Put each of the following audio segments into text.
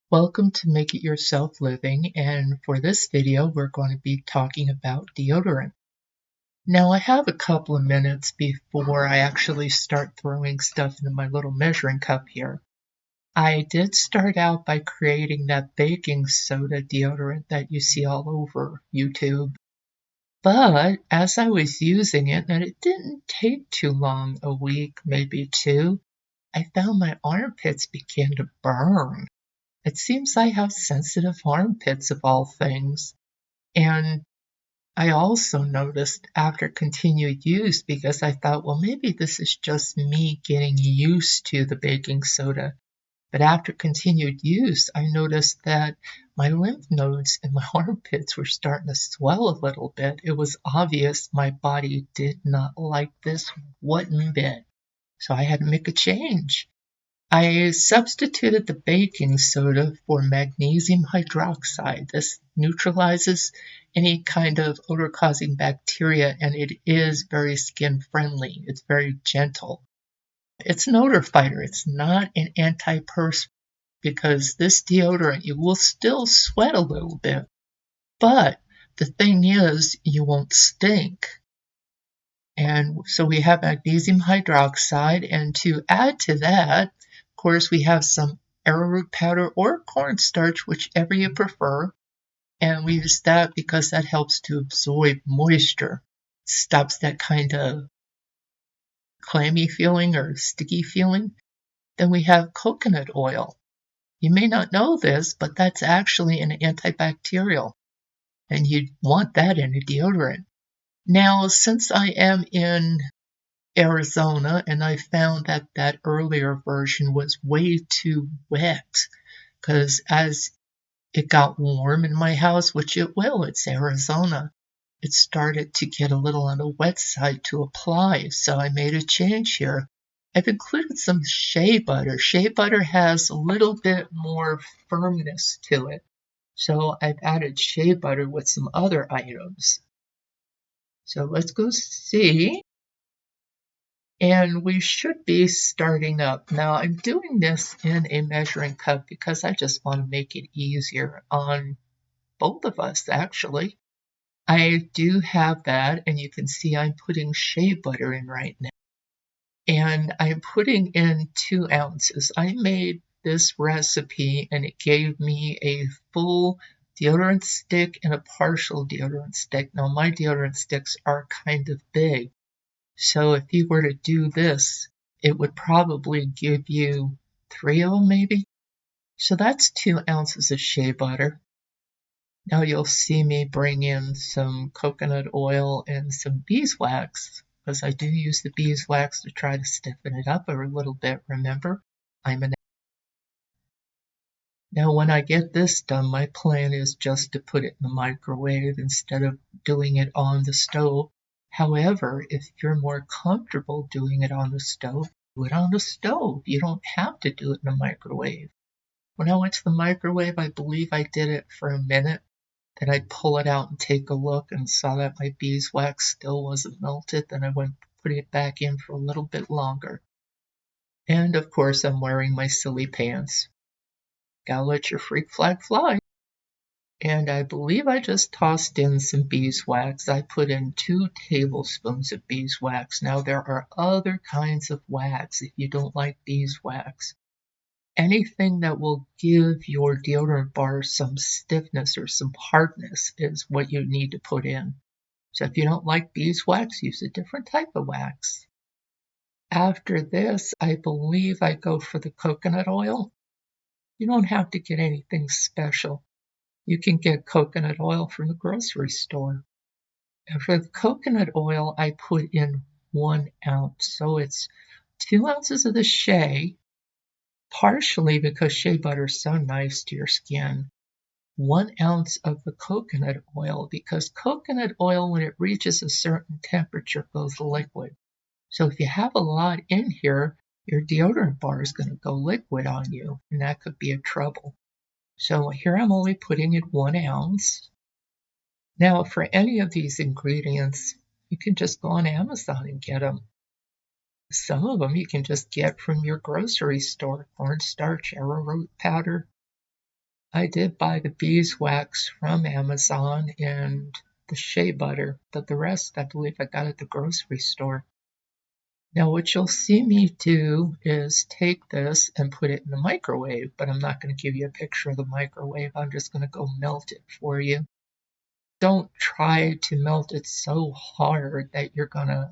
Welcome to Make It Yourself Living, and for this video we're going to be talking about deodorant. Now I have a couple of minutes before I actually start throwing stuff into my little measuring cup here. I did start out by creating that baking soda deodorant that you see all over YouTube, but as I was using it, and it didn't take too long, a week, maybe two, I found my armpits began to burn. It seems I have sensitive armpits of all things. And I also noticed after continued use, because I thought, well, maybe this is just me getting used to the baking soda. But after continued use, I noticed that my lymph nodes in my armpits were starting to swell a little bit. It was obvious my body did not like this one bit. So I had to make a change. I substituted the baking soda for magnesium hydroxide. This neutralizes any kind of odor-causing bacteria, and it is very skin-friendly. It's very gentle. It's an odor fighter. It's not an antiperspirant because this deodorant, you will still sweat a little bit, but the thing is, you won't stink. And so we have magnesium hydroxide, and to add to that, of course, we have some arrowroot powder or cornstarch, whichever you prefer, and we use that because that helps to absorb moisture, stops that kind of clammy feeling or sticky feeling. Then we have coconut oil. You may not know this, but that's actually an antibacterial, and you want that in a deodorant. Now, since I am in Arizona, and I found that that earlier version was way too wet because as it got warm in my house, which it will, it's Arizona, it started to get a little on the wet side to apply. So I made a change here. I've included some shea butter. Shea butter has a little bit more firmness to it. So I've added shea butter with some other items. So let's go see. And we should be starting up. Now I'm doing this in a measuring cup because I just want to make it easier on both of us actually. I do have that, and you can see I'm putting shea butter in right now. And I'm putting in 2 ounces. I made this recipe and it gave me a full deodorant stick and a partial deodorant stick. Now my deodorant sticks are kind of big. So if you were to do this, it would probably give you 3 of them maybe. So that's 2 ounces of shea butter. Now you'll see me bring in some coconut oil and some beeswax, because I do use the beeswax to try to stiffen it up a little bit. Remember, Now when I get this done, my plan is just to put it in the microwave instead of doing it on the stove. However, if you're more comfortable doing it on the stove, do it on the stove. You don't have to do it in the microwave. When I went to the microwave, I believe I did it for a minute. Then I'd pull it out and take a look and saw that my beeswax still wasn't melted. Then I went putting it back in for a little bit longer. And of course, I'm wearing my silly pants. Gotta let your freak flag fly. And I believe I just tossed in some beeswax. I put in 2 tablespoons of beeswax. Now there are other kinds of wax if you don't like beeswax. Anything that will give your deodorant bar some stiffness or some hardness is what you need to put in. So if you don't like beeswax, use a different type of wax. After this, I believe I go for the coconut oil. You don't have to get anything special. You can get coconut oil from the grocery store. And for the coconut oil, I put in 1 ounce. So it's 2 ounces of the shea, partially because shea butter is so nice to your skin. 1 ounce of the coconut oil, because coconut oil, when it reaches a certain temperature, goes liquid. So if you have a lot in here, your deodorant bar is going to go liquid on you, and that could be a trouble. So here I'm only putting in 1 ounce. Now for any of these ingredients, you can just go on Amazon and get them. Some of them you can just get from your grocery store, cornstarch, arrowroot powder. I did buy the beeswax from Amazon and the shea butter, but the rest I believe I got at the grocery store. Now what you'll see me do is take this and put it in the microwave, but I'm not going to give you a picture of the microwave. I'm just going to go melt it for you. Don't try to melt it so hard that you're going to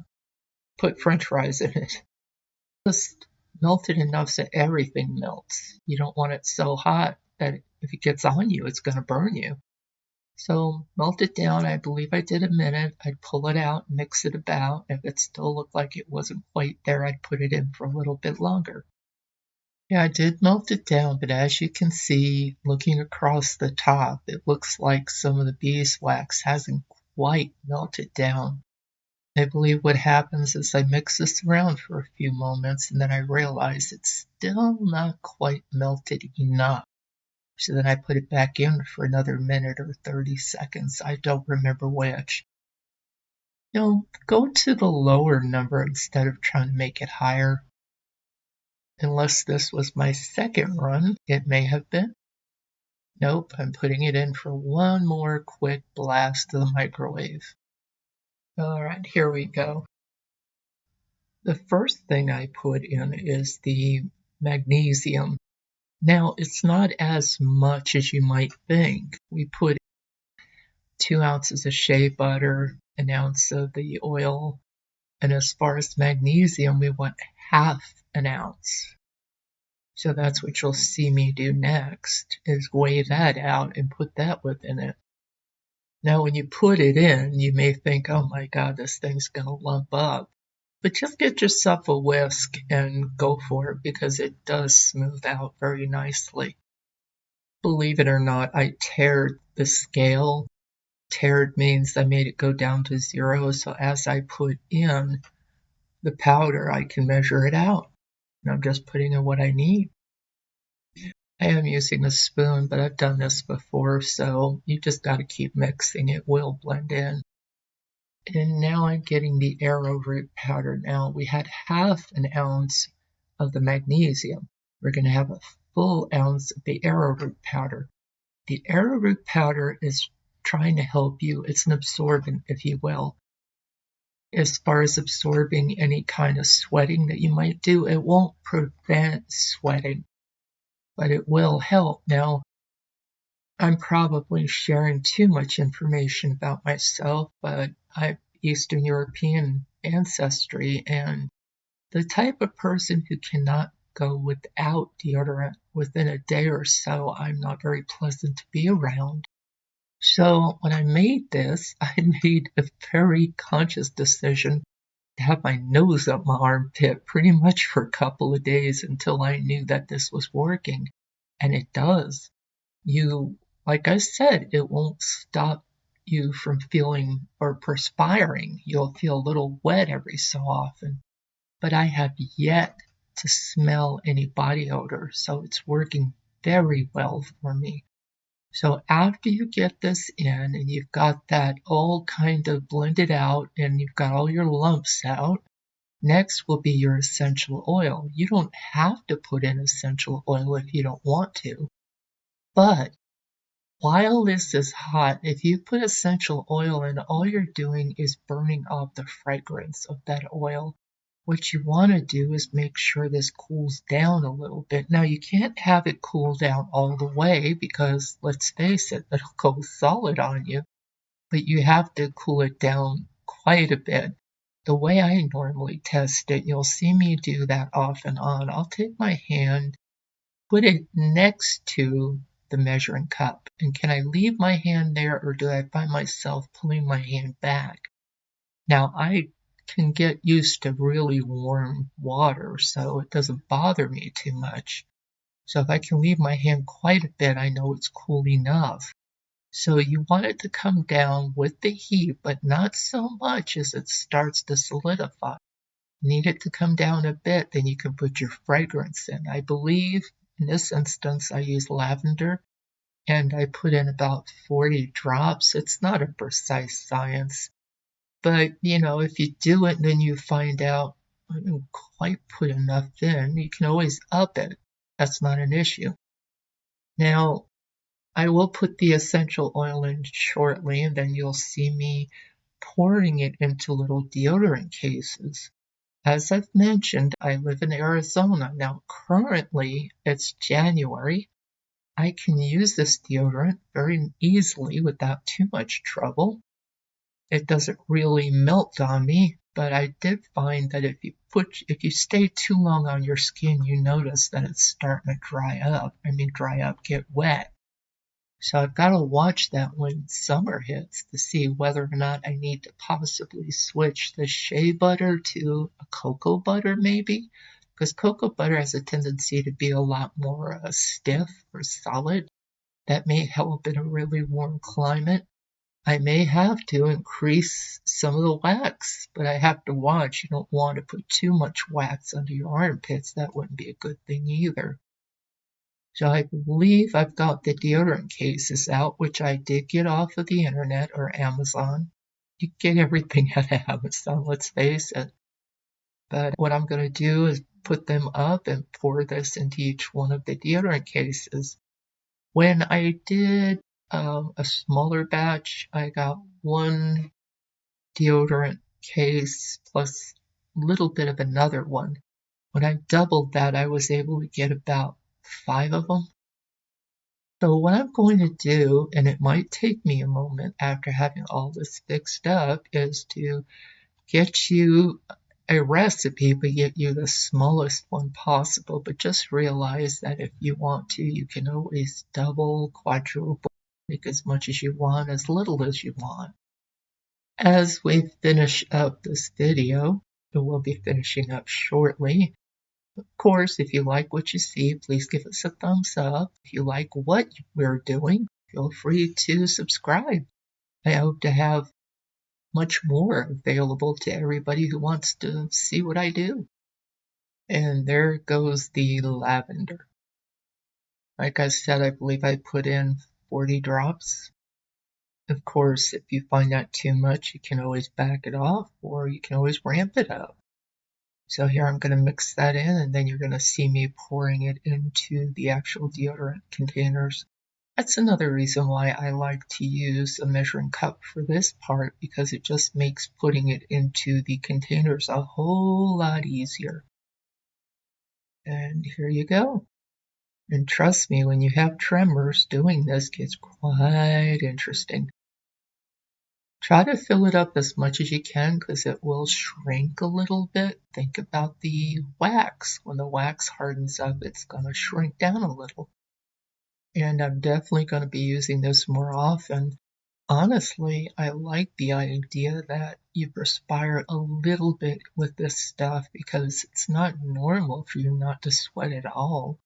put french fries in it. Just melt it enough so everything melts. You don't want it so hot that if it gets on you, it's going to burn you. So melt it down. I believe I did a minute. I'd pull it out, mix it about. If it still looked like it wasn't quite there, I'd put it in for a little bit longer. Yeah, I did melt it down, but as you can see, looking across the top, it looks like some of the beeswax hasn't quite melted down. I believe what happens is I mix this around for a few moments and then I realize it's still not quite melted enough. So then I put it back in for another minute or 30 seconds. I don't remember which. Go to the lower number instead of trying to make it higher. Unless this was my second run, it may have been. Nope, I'm putting it in for one more quick blast to the microwave. Alright, here we go. The first thing I put in is the magnesium. Now, it's not as much as you might think. We put 2 ounces of shea butter, an ounce of the oil, and as far as magnesium, we want half an ounce. So that's what you'll see me do next, is weigh that out and put that within it. Now, when you put it in, you may think, oh my God, this thing's going to lump up. But just get yourself a whisk and go for it because it does smooth out very nicely. Believe it or not, I tared the scale. Tared means I made it go down to 0, so as I put in the powder, I can measure it out. And I'm just putting in what I need. I am using a spoon, but I've done this before, so you just got to keep mixing. It will blend in. And now I'm getting the arrowroot powder. Now we had half an ounce of the magnesium. We're going to have a full ounce of the arrowroot powder. The arrowroot powder is trying to help you. It's an absorbent, if you will. As far as absorbing any kind of sweating that you might do, it won't prevent sweating, but it will help. Now, I'm probably sharing too much information about myself, but I'm Eastern European ancestry and the type of person who cannot go without deodorant within a day or so, I'm not very pleasant to be around. So when I made this, I made a very conscious decision to have my nose up my armpit pretty much for a couple of days until I knew that this was working. And it does. Like I said, it won't stop you from feeling or perspiring. You'll feel a little wet every so often. But I have yet to smell any body odor, so it's working very well for me. So after you get this in and you've got that all kind of blended out and you've got all your lumps out, next will be your essential oil. You don't have to put in essential oil if you don't want to. But while this is hot, if you put essential oil in, all you're doing is burning off the fragrance of that oil. What you want to do is make sure this cools down a little bit. Now, you can't have it cool down all the way because, let's face it, it'll go solid on you. But you have to cool it down quite a bit. The way I normally test it, you'll see me do that off and on. I'll take my hand, put it next to the measuring cup. And can I leave my hand there or do I find myself pulling my hand back? Now, I can get used to really warm water, so it doesn't bother me too much. So if I can leave my hand quite a bit, I know it's cool enough. So you want it to come down with the heat, but not so much as it starts to solidify. Need it to come down a bit, then you can put your fragrance in. I believe in this instance I use lavender and I put in about 40 drops. It's not a precise science. But, if you do it and then you find out I didn't quite put enough in, you can always up it. That's not an issue. Now, I will put the essential oil in shortly, and then you'll see me pouring it into little deodorant cases. As I've mentioned, I live in Arizona. Now, currently, it's January. I can use this deodorant very easily without too much trouble. It doesn't really melt on me, but I did find that if you stay too long on your skin, you notice that it's starting to dry up. Get wet. So I've got to watch that when summer hits to see whether or not I need to possibly switch the shea butter to a cocoa butter maybe, because cocoa butter has a tendency to be a lot more stiff or solid. That may help in a really warm climate. I may have to increase some of the wax, but I have to watch. You don't want to put too much wax under your armpits. That wouldn't be a good thing either. So I believe I've got the deodorant cases out, which I did get off of the internet or Amazon. You get everything out of Amazon, let's face it. But what I'm going to do is put them up and pour this into each one of the deodorant cases. When I did a smaller batch, I got one deodorant case plus a little bit of another one. When I doubled that, I was able to get about 5 of them. So what I'm going to do, and it might take me a moment after having all this fixed up, is to get you a recipe, but get you the smallest one possible. But just realize that if you want to, you can always double, quadruple, make as much as you want, as little as you want. As we finish up this video, it will be finishing up shortly. Of course, if you like what you see, please give us a thumbs up. If you like what we're doing, feel free to subscribe. I hope to have much more available to everybody who wants to see what I do. And there goes the lavender. Like I said, I believe I put in 40 drops. Of course, if you find that too much, you can always back it off, or you can always ramp it up. So here I'm going to mix that in, and then you're going to see me pouring it into the actual deodorant containers. That's another reason why I like to use a measuring cup for this part, because it just makes putting it into the containers a whole lot easier. And here you go. And trust me, when you have tremors, doing this gets quite interesting. Try to fill it up as much as you can because it will shrink a little bit. Think about the wax. When the wax hardens up, it's going to shrink down a little. And I'm definitely going to be using this more often. Honestly, I like the idea that you perspire a little bit with this stuff because it's not normal for you not to sweat at all.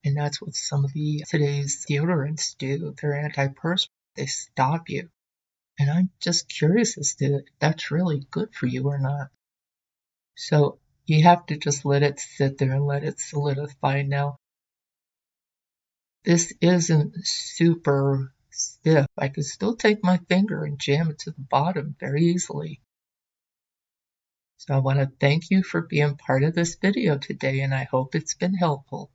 And that's what some of today's deodorants do. They're antiperspirant. They stop you. And I'm just curious as to if that's really good for you or not. So you have to just let it sit there and let it solidify. Now, this isn't super stiff. I can still take my finger and jam it to the bottom very easily. So I want to thank you for being part of this video today, and I hope it's been helpful.